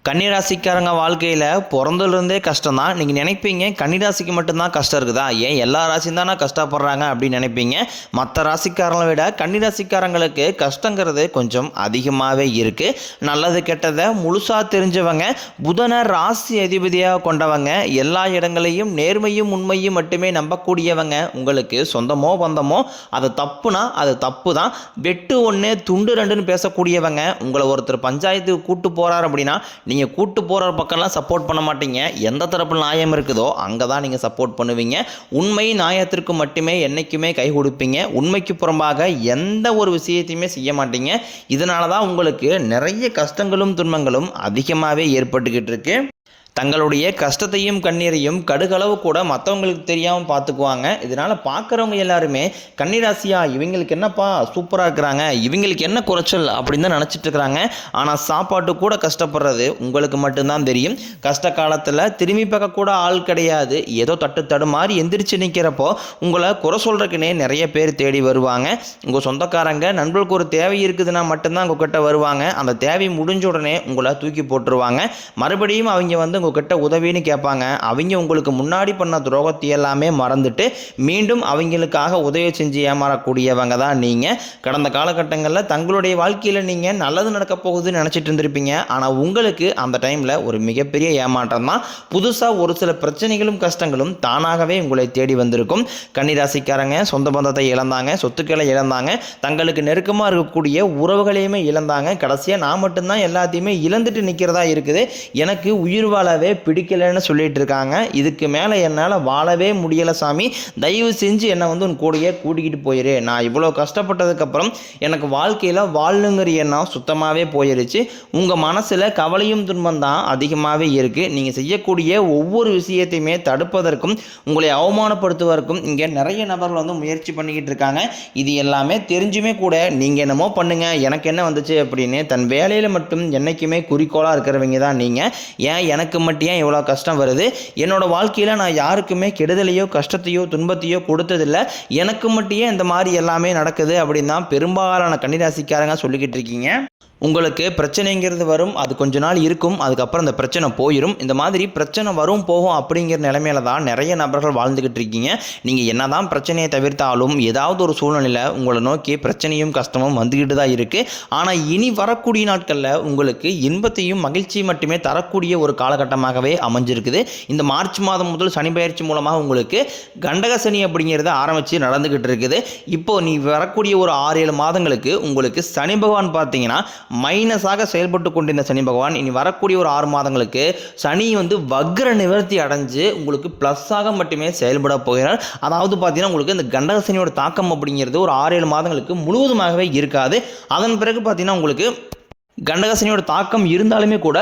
கன்னிராசிக்காரங்க வாழ்க்கையில் பிறந்ததுலேருந்தே கஷ்டம் தான். நீங்கள் நினைப்பீங்க கன்னிராசிக்கு மட்டும்தான் கஷ்டம் இருக்குதா, ஏன் எல்லா ராசியும் தானே கஷ்டப்படுறாங்க அப்படின்னு நினைப்பீங்க. மற்ற ராசிக்காரங்களை விட கன்னிராசிக்காரங்களுக்கு கஷ்டங்கிறது கொஞ்சம் அதிகமாகவே இருக்குது. நல்லது கெட்டதை முழுசாக தெரிஞ்சவங்க, புதனை ராசி அதிபதியாக கொண்டவங்க, எல்லா இடங்களையும் நேர்மையும் உண்மையும் மட்டுமே நம்பக்கூடியவங்க, உங்களுக்கு சொந்தமோ பந்தமோ அது தப்புனா அது தப்பு தான், வெட்டு ஒன்று துண்டு ரெண்டுன்னு பேசக்கூடியவங்க, உங்களை ஒருத்தர் பஞ்சாயத்துக்கு கூட்டு போகிறார் அப்படின்னா நீங்கள் கூட்டு போகிற பக்கம்லாம் சப்போர்ட் பண்ண மாட்டீங்க. எந்த தரப்பில் நியாயம் இருக்குதோ அங்கே தான் நீங்கள் சப்போர்ட் பண்ணுவீங்க. உண்மை நியாயத்திற்கு மட்டுமே என்றைக்குமே கை கொடுப்பீங்க. உண்மைக்கு புறம்பாக எந்த ஒரு விஷயத்தையுமே செய்ய மாட்டீங்க. இதனால தான் உங்களுக்கு நிறைய கஷ்டங்களும் துன்பங்களும் அதிகமாகவே ஏற்பட்டுக்கிட்டு இருக்கு. தங்களுடைய கஷ்டத்தையும் கண்ணீரையும் கடுகளவு கூட மற்றவங்களுக்கு தெரியாமல் பார்த்துக்குவாங்க. இதனால் பார்க்குறவங்க எல்லாருமே கன்னிராசியா இவங்களுக்கு என்னப்பா சூப்பராக இருக்கிறாங்க, இவங்களுக்கு என்ன குறைச்சல் அப்படின்னு தான் நினச்சிட்டு இருக்கிறாங்க. ஆனால் சாப்பாட்டு கூட கஷ்டப்படுறது உங்களுக்கு மட்டும்தான் தெரியும். கஷ்ட காலத்தில் திரும்பி பார்க்க கூட ஆள் கிடையாது. ஏதோ தட்டு மாதிரி எந்திரிச்சு நிற்கிறப்போ உங்களை குறை சொல்கிறதுக்குன்னே நிறைய பேர் தேடி வருவாங்க. உங்கள் சொந்தக்காரங்க நண்பர்களுக்கு ஒரு தேவை இருக்குதுன்னா மட்டும்தான் உங்ககிட்ட வருவாங்க. அந்த தேவை முடிஞ்ச உடனே உங்களை தூக்கி போட்டுருவாங்க. மறுபடியும் அவங்க வந்து உங்ககிட்ட உதவின்னு கேட்பாங்க. அவங்க உங்களுக்கு முன்னாடி பண்ண துரோகத்தை எல்லாமே மறந்துட்டு மீண்டும் அவங்களுக்காக உதவி செஞ்சு ஏமாறக்கூடியவங்க தான் நீங்கள். கடந்த காலகட்டங்களில் தங்களுடைய வாழ்க்கையில் நீங்கள் நல்லது நடக்க போகுதுன்னு நினச்சிட்டு இருந்திருப்பீங்க. ஆனால் உங்களுக்கு அந்த டைமில் ஒரு மிகப்பெரிய ஏமாற்றம் தான். புதுசாக ஒரு சில பிரச்சனைகளும் கஷ்டங்களும் தானாகவே உங்களை தேடி வந்திருக்கும். கன்னிராசிக்காரங்க சொந்த பந்தத்தை இழந்தாங்க, சொத்துக்களை இழந்தாங்க, தங்களுக்கு நெருக்கமாக இருக்கக்கூடிய உறவுகளையுமே இழந்தாங்க. கடைசியாக நான் மட்டும்தான் எல்லாத்தையுமே இழந்துட்டு நிற்கிறதா இருக்குது, எனக்கு உயிர் வாழவே பிடிக்கலன்னு சொல்லிட்டு இருக்காங்க. இதுக்கு மேலே என்னால் வாழவே முடியலை சாமி, தயவு செஞ்சு என்னை வந்து உன் கூடையே கூட்டிக்கிட்டு போயிரு. நான் இவ்வளோ கஷ்டப்பட்டதுக்கப்புறம் எனக்கு வாழ்க்கையில் வாழணுங்கிற எண்ணம் சுத்தமாகவே போயிருச்சு. உங்கள் மனசில் கவலையும் துன்பம் தான் அதிகமாகவே இருக்குது. நீங்கள் செய்யக்கூடிய ஒவ்வொரு விஷயத்தையுமே தடுப்பதற்கும் உங்களை அவமானப்படுத்துவதற்கும் இங்கே நிறைய நபர்கள் வந்து முயற்சி பண்ணிக்கிட்டு இருக்காங்க. இது எல்லாமே தெரிஞ்சுமே கூட நீங்கள் என்னமோ பண்ணுங்க எனக்கு என்ன வந்துச்சு அப்படின்னு தன் வேலையில் மட்டும் என்றைக்குமே குறிக்கோளாக இருக்கிறவங்க தான் நீங்கள். ஏன் எனக்கு மட்டும் ஏன் இவ்வளோ கஷ்டம் வருது, என்னோட வாழ்க்கையில் நான் யாருக்குமே கெடுதலையோ கஷ்டத்தையோ துன்பத்தையோ கொடுத்ததில்லை, எனக்கு மட்டும் இந்த மாதிரி எல்லாமே நடக்குது அப்படின்னு தான் பெரும்பாலான கன்னிராசிக்காரங்க சொல்லிக்கிட்டு இருக்கீங்க. உங்களுக்கு பிரச்சனைங்கிறது வரும், அது கொஞ்ச நாள் இருக்கும், அதுக்கப்புறம் அந்த பிரச்சனை போயிடும். இந்த மாதிரி பிரச்சனை வரும் போகும் அப்படிங்கிற நிலைமையில தான் நிறைய நபர்கள் வாழ்ந்துக்கிட்டு இருக்கீங்க. நீங்கள் என்ன தான் பிரச்சனையை தவிர்த்தாலும் ஏதாவது ஒரு சூழ்நிலையில் உங்களை நோக்கி பிரச்சனையும் கஷ்டமும் வந்துக்கிட்டு தான் இருக்குது. ஆனால் இனி வரக்கூடிய நாட்களில் உங்களுக்கு இன்பத்தையும் மகிழ்ச்சியும் மட்டுமே தரக்கூடிய ஒரு காலகட்டமாகவே அமைஞ்சிருக்குது. இந்த மார்ச் மாதம் முதல் சனி பயிற்சி மூலமாக உங்களுக்கு கண்டக சனி அப்படிங்கிறது ஆரம்பித்து நடந்துக்கிட்டு இருக்குது. இப்போது நீ வரக்கூடிய ஒரு 6-7 மாதங்களுக்கு உங்களுக்கு சனி பகவான் பார்த்தீங்கன்னா மைனஸாக செயல்பட்டு கொண்டிருந்த சனி பகவான் இனி வரக்கூடிய ஒரு 6 மாதங்களுக்கு சனி வந்து வக்ர நிவர்த்தி அடைஞ்சு உங்களுக்கு ப்ளஸ்ஸாக மட்டுமே செயல்பட போகிறார். அதாவது பார்த்தீங்கன்னா உங்களுக்கு இந்த கண்டக சனியோட தாக்கம் அப்படிங்கிறது ஒரு 6-7 மாதங்களுக்கு முழுவதுமாகவே இருக்காது. அதன் பிறகு பார்த்தீங்கன்னா உங்களுக்கு கண்டகசனியோட தாக்கம் இருந்தாலுமே கூட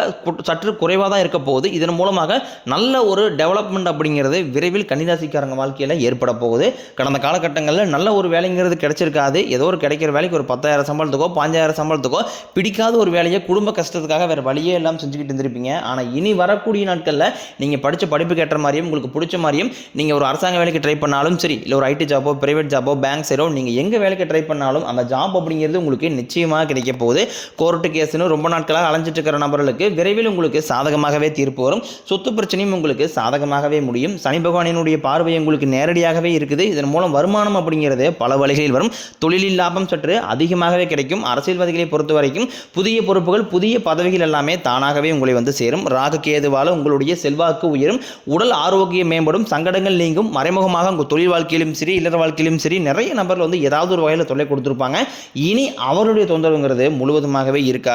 சற்று குறைவாக தான் இருக்க போகுது. இதன் மூலமாக நல்ல ஒரு டெவலப்மெண்ட் அப்படிங்கிறது விரைவில் கன்னிராசிக்காரங்க வாழ்க்கையில் ஏற்பட போகுது. கடந்த காலகட்டங்களில் நல்ல ஒரு வேலைங்கிறது கிடைச்சிருக்காது. ஏதோ ஒரு கிடைக்கிற வேலைக்கு ஒரு 10,000 சம்பளத்துக்கோ 5,000 சம்பளத்துக்கோ பிடிக்காத ஒரு வேலையை குடும்ப கஷ்டத்துக்காக வேறு வழியே எல்லாம் செஞ்சுக்கிட்டு இருந்திருப்பீங்க. ஆனால் இனி வரக்கூடிய நாட்களில் நீங்கள் படித்த படிப்புக்கு ஏற்ற மாதிரியும் உங்களுக்கு பிடிச்ச மாதிரியும் நீங்கள் ஒரு அரசாங்க வேலைக்கு ட்ரை பண்ணாலும் சரி, இல்லை ஒரு ஐடி ஜாபோ பிரைவேட் ஜாபோ பேங்க் சைடோ நீங்கள் எங்கே வேலைக்கு ட்ரை பண்ணாலும் அந்த ஜாப் அப்படிங்கிறது உங்களுக்கு நிச்சயமாக கிடைக்க போகுது. கோர்ட்டு ரொம்ப நாட்களாக அலைஞ்சிட்டு இருக்கிற நபர்களுக்கு விரைவில் உங்களுக்கு சாதகமாகவே தீர்ப்பு வரும். சொத்து பிரச்சனையும் உங்களுக்கு சாதகமாகவே முடியும். சனி பகவானினுடைய பார்வை உங்களுக்கு நேரடியாகவே இருக்குது. இதன் மூலம் வருமானம் அப்படிங்கிறது பல வழிகளில் வரும். தொழிலில் லாபம் சற்று அதிகமாகவே கிடைக்கும். அரசியல்வாதிகளை பொறுத்த வரைக்கும் புதிய பொறுப்புகள் புதிய பதவிகள் எல்லாமே தானாகவே உங்களை வந்து சேரும். ராகு கேதுவால உங்களுடைய செல்வாக்கு உயரும், உடல் ஆரோக்கியம் மேம்படும், சங்கடங்கள் நீங்கும். மறைமுகமாக உங்கள் தொழில் வாழ்க்கையிலும் சரி இல்லற வாழ்க்கையிலும் சரி நிறைய நபர்கள் வந்து ஏதாவது ஒரு வகையில் தொல்லை கொடுத்துருப்பாங்க. இனி அவருடைய தொந்தரவுங்கிறது முழுவதுமாகவே இருக்காது.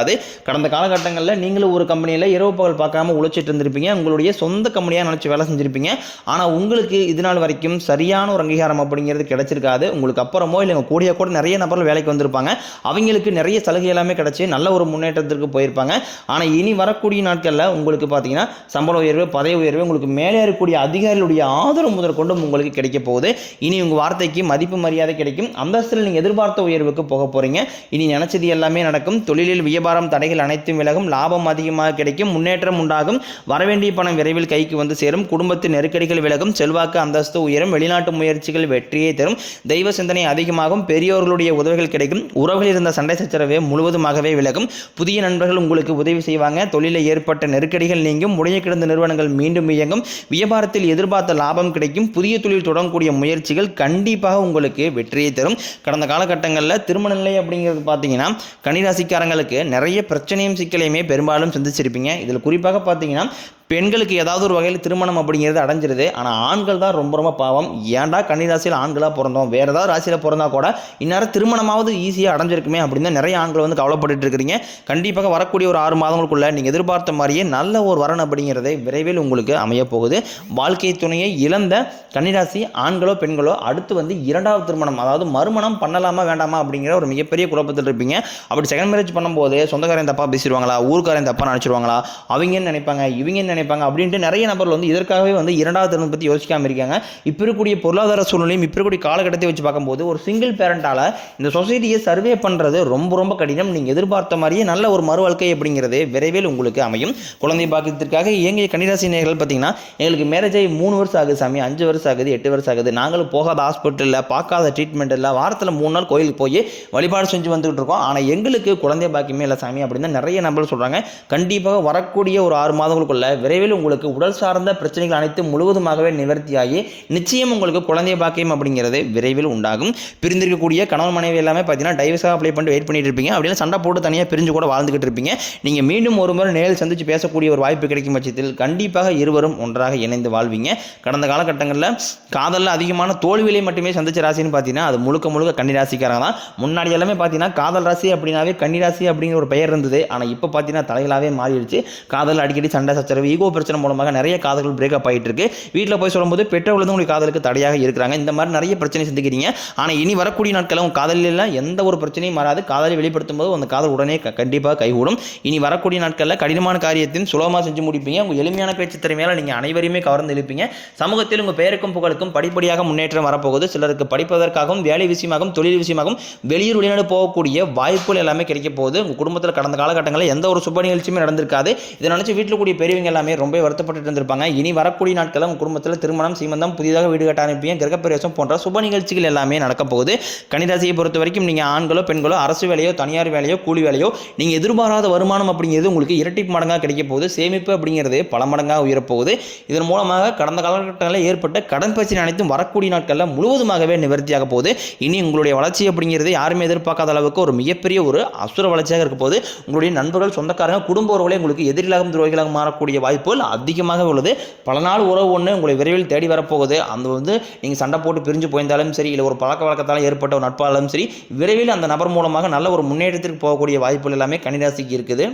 கடந்த காலகட்டங்களில் நீங்களும் ஒரு கம்பெனியில் இரவு பகல் பார்க்காம உழைச்சிட்டு இருந்திருப்பீங்க. உங்களுடைய சொந்த கம்பெனியாக நினச்சி வேலை செஞ்சுருப்பீங்க. ஆனால் உங்களுக்கு இது நாள் வரைக்கும் சரியான ஒரு அங்கீகாரம் அப்படிங்கிறது கிடைச்சிருக்காது. உங்களுக்கு அப்புறமோ இல்லை கூடிய கூட நிறைய நபர்கள் வேலைக்கு வந்திருப்பாங்க. அவங்களுக்கு நிறைய சலுகை எல்லாமே கிடைச்சி நல்ல ஒரு முன்னேற்றத்திற்கு போயிருப்பாங்க. ஆனால் இனி வரக்கூடிய நாட்களில் உங்களுக்கு பார்த்தீங்கன்னா சம்பள உயர்வு பதவி உயர்வு உங்களுக்கு மேலே இருக்கக்கூடிய அதிகாரிகளுடைய ஆதரவு முதற்கொண்டும் உங்களுக்கு கிடைக்க போகுது. இனி உங்கள் வார்த்தைக்கு மதிப்பு மரியாதை கிடைக்கும். அந்தஸ்தில் நீங்கள் எதிர்பார்த்த உயர்வுக்கு போக போகிறீங்க. இனி நினைச்சது எல்லாமே நடக்கும். தொழிலில் வியாபாரம் வியாபாரம் தடைகள் அனைத்தும் விலகும், லாபம் அதிகமாக கிடைக்கும், முன்னேற்றம் உண்டாகும், வரவேண்டிய பணம் விரைவில் கைக்கு வந்து சேரும், குடும்பத்தின் நெருக்கடிகள் விலகும், செல்வாக்கு அந்தஸ்து உயரும், வெளிநாட்டு முயற்சிகள் வெற்றியை தரும், தெய்வ சிந்தனை அதிகமாகும், பெரியோர்களுடைய உதவிகள் கிடைக்கும், உறவுகளில் இருந்த சண்டை சச்சரவே முழுவதுமாகவே விலகும், புதிய நண்பர்கள் உங்களுக்கு உதவி செய்வாங்க, தொழிலில் ஏற்பட்ட நெருக்கடிகள் நீங்கும், முடங்கி கிடந்த நிறுவனங்கள் மீண்டும் இயங்கும், வியாபாரத்தில் எதிர்பார்த்த லாபம் கிடைக்கும், புதிய தொழில் தொடங்கக்கூடிய முயற்சிகள் கண்டிப்பாக உங்களுக்கு வெற்றியை தரும். கடந்த காலகட்டங்களில் திருமண நிலை அப்படிங்கிறது பார்த்தீங்கன்னா கன்னிராசிக்காரங்களுக்கு நிறைய பிரச்சனையும் சிக்கலையுமே பெரும்பாலும் சந்திச்சிருப்பீங்க. இதில் குறிப்பாக பார்த்தீங்கன்னா பெண்களுக்கு ஏதாவது ஒரு வகையில் திருமணம் அப்படிங்கிறது அடைஞ்சிருது. ஆனால் ஆண்கள் தான் ரொம்ப ரொம்ப பாவம். ஏன்டா கன்னிராசியில் ஆண்களாக பிறந்தோம், வேறு ஏதாவது ராசியில் பிறந்தா கூட இந்நேரம் திருமணமாவது ஈஸியாக அடைஞ்சிருக்குமே அப்படின்னு நிறைய ஆண்கள் வந்து கவலைப்பட்டு இருக்கிறீங்க. கண்டிப்பாக வரக்கூடிய ஒரு 6 மாதங்களுக்குள்ள நீங்கள் எதிர்பார்த்த மாதிரியே நல்ல ஒரு வரன் அப்படிங்கிறதை விரைவில் உங்களுக்கு அமையப்போகுது. வாழ்க்கை துணையை இழந்த கன்னிராசி ஆண்களோ பெண்களோ அடுத்து வந்து 2வது திருமணம், அதாவது மறுமணம் பண்ணலாமா வேண்டாமா அப்படிங்கிற ஒரு மிகப்பெரிய குழப்பத்தில் இருப்பீங்க. அப்படி செகண்ட் மேரேஜ் பண்ணும்போது சொந்தக்காரன் தப்பாக பேசிடுவாங்களா, ஊருக்காரன் தப்பாக நினச்சிடுவாங்களா, அவங்க நினைப்பாங்க இவங்க நினைப்பாங்க அப்படின்ட்டு நிறைய நபர்கள் வந்து இதற்காகவே வந்து 2வது திருமணம் பற்றி யோசிக்காமல் இருக்காங்க. இப்போ இருக்கக்கூடிய பொருளாதார சூழ்நிலையும் இப்போ இருக்கக்கூடிய காலகட்டத்தை வச்சு பார்க்கும்போது ஒரு சிங்கிள் பேரண்டால் இந்த சொசைட்டியை சர்வே பண்ணுறது ரொம்ப ரொம்ப கடினம். நீங்கள் எதிர்பார்த்த மாதிரியே நல்ல ஒரு மறு வாழ்க்கை அப்படிங்கிறது விரைவில் உங்களுக்கு அமையும். குழந்தை பாக்கியத்திற்காக இயங்கிய கன்னிராசி நேயர்கள் பார்த்தீங்கன்னா எங்களுக்கு மேரேஜ் ஆகி 3 வருஷம் ஆகுது சாமி, 5 வருஷம் ஆகுது, 8 வருஷம் ஆகுது, நாங்களும் போகாத ஹாஸ்பிட்டலில் பார்க்காத ட்ரீட்மெண்ட் இல்லை, வாரத்தில் 3 நாள் கோயிலுக்கு போய் வழிபாடு செஞ்சு வந்துகிட்டு இருக்கோம், ஆனால் எங்களுக்கு குழந்தை பாக்கியமே இல்லை சாமி அப்படின்னு நிறைய நபர்கள் சொல்கிறாங்க. கண்டிப்பாக வரக்கூடிய ஒரு 6 மாதங்களுக்குள்ள விரைவில் உங்களுக்கு உடல் சார்ந்த பிரச்சனைகள் அனைத்தும் முழுவதுமாகவே நிவர்த்தியாகி நிச்சயம் உங்களுக்கு குழந்தை பாக்கியம் அப்படிங்கிறது விரைவில் உண்டாகும். பிரிந்திருக்கக்கூடிய கணவன் மனைவி எல்லாமே பார்த்தீங்கன்னா டைவர்ஸாக அப்ளை பண்ணிட்டு வெயிட் பண்ணிட்டு இருப்பீங்க. அப்படின்னா சண்டை போட்டு தனியாக பிரிஞ்சு கூட வாழ்ந்துகிட்டு இருப்பீங்க. நீங்கள் மீண்டும் ஒரு முறை நேரில் சந்திச்சு பேசக்கூடிய ஒரு வாய்ப்பு கிடைக்கும் பட்சத்தில் கண்டிப்பாக இருவரும் ஒன்றாக இணைந்து வாழ்வீங்க. கடந்த காலகட்டங்களில் காதலில் அதிகமான தோல்வியை மட்டுமே சந்திச்ச ராசின்னு பார்த்தீங்கன்னா அது முழுக்க முழுக்க கன்னிராசிக்காரங்க தான். முன்னாடி எல்லாமே பார்த்தீங்கன்னா காதல் ராசி அப்படின்னாவே கன்னிராசி அப்படிங்கிற ஒரு பெயர் இருந்தது. ஆனால் இப்போ பார்த்தீங்கன்னா தலைகளாகவே மாறிடுச்சு. காதல் அடிக்கடி சண்டை சச்சரவு ஈகோ பிரச்சனை மூலமாக நிறைய காதல்கள் பிரேக்கப் ஆகிட்டு இருக்கு. வீட்டில் போய் சொல்லும்போது பெற்றோர்கள் வந்து உங்களுக்கு காதலுக்கு தடையாக இருக்கிறாங்க. இந்த மாதிரி நிறைய பிரச்சனை சந்திக்கிறீங்க. ஆனால் இனி வரக்கூடிய நாட்களில் உங்கள் காதலில் எந்த ஒரு பிரச்சனையும் வராது. காதலை வெளிப்படுத்தும் போது அந்த காதல் உடனே கண்டிப்பாக கைகூடும். இனி வரக்கூடிய நாட்களில் கடினமான காரியத்தையும் சுலபமாக செஞ்சு முடிப்பீங்க. உங்கள் எளிமையான பேச்சு திறமையால் நீங்கள் அனைவரையுமே கவர்ந்து எழுப்பீங்க. சமூகத்தில் உங்கள் பெயருக்கும் புகழுக்கும் படிப்படியாக முன்னேற்றம் வரப்போகுது. சிலருக்கு படிப்பதற்காகவும் வேலை விஷயமாகவும் தொழில் விஷயமாகவும் வெளியூர் வெளிநாடு போகக்கூடிய வாய்ப்புகள் எல்லாமே கிடைக்க போகுது. உங்கள் குடும்பத்தில் கடந்த காலகட்டங்களில் எந்த ஒரு சுப நிகழ்ச்சியுமே நடந்திருக்காது. இதை நினச்சி வீட்டில் கூடிய பெரியவங்க எல்லாமே ரொம்ப வருத்தப்பட்டு இருந்திருப்பாங்க. இனி வரக்கூடிய நாட்களில் உங்கள் குடும்பத்தில் திருமணம், சீமந்தம், புதிதாக வீடு கட்ட ஆரம்பிப்பீங்க. கிரகப்பிரவேசம் போன்ற சுப நிகழ்ச்சிகள் எல்லாமே நடக்க போகுது. கன்னிராசியை பொறுத்த வரைக்கும் நீங்கள் ஆண்களோ பெண்களோ அரசு வேலையோ தனியார் வேலையோ கூலி வேலையோ நீங்கள் எதிர்பாராத வருமானம் அப்படிங்கிறது உங்களுக்கு இரட்டிப்பு மடங்காக கிடைக்க போகுது. சேமிப்பு அப்படிங்கிறது பல மடங்காக உயரப்போகுது. இதன் மூலமாக கடந்த காலகட்டங்களில் ஏற்பட்ட கடன் பிரச்சனை அனைத்தும் வரக்கூடிய நாட்களில் முழுவதுமாகவே நிவர்த்தியாக போகுது. இனி உங்களுடைய வளர்ச்சி அப்படிங்கிறது யாருமே எதிர்பார்க்காத அளவுக்கு ஒரு மிகப்பெரிய ஒரு அசுர வளர்ச்சியாக இருக்க போது. உங்களுடைய நண்பர்கள், சொந்தக்காரங்க, குடும்ப உறவுகளே உங்களுக்கு எதிரிலாகவும் துரோகிகளாக மாறக்கூடிய வாய்ப்புகள் அதிகமாக உள்ளது. பல நாள் உறவு ஒன்று உங்களை விரைவில் தேடி வரப்போகுது. அந்த வந்து நீங்கள் சண்டை போட்டு பிரிஞ்சு போயிருந்தாலும் சரி, இல்லை ஒரு பழக்க வழக்கத்தால் ஏற்பட்ட ஒரு நட்பாலும் சரி, விரைவில் அந்த நபர் மூலமாக நல்ல ஒரு முன்னேற்றத்திற்கு போகக்கூடிய வாய்ப்புகள் எல்லாமே கன்னிராசிக்கு இருக்குது.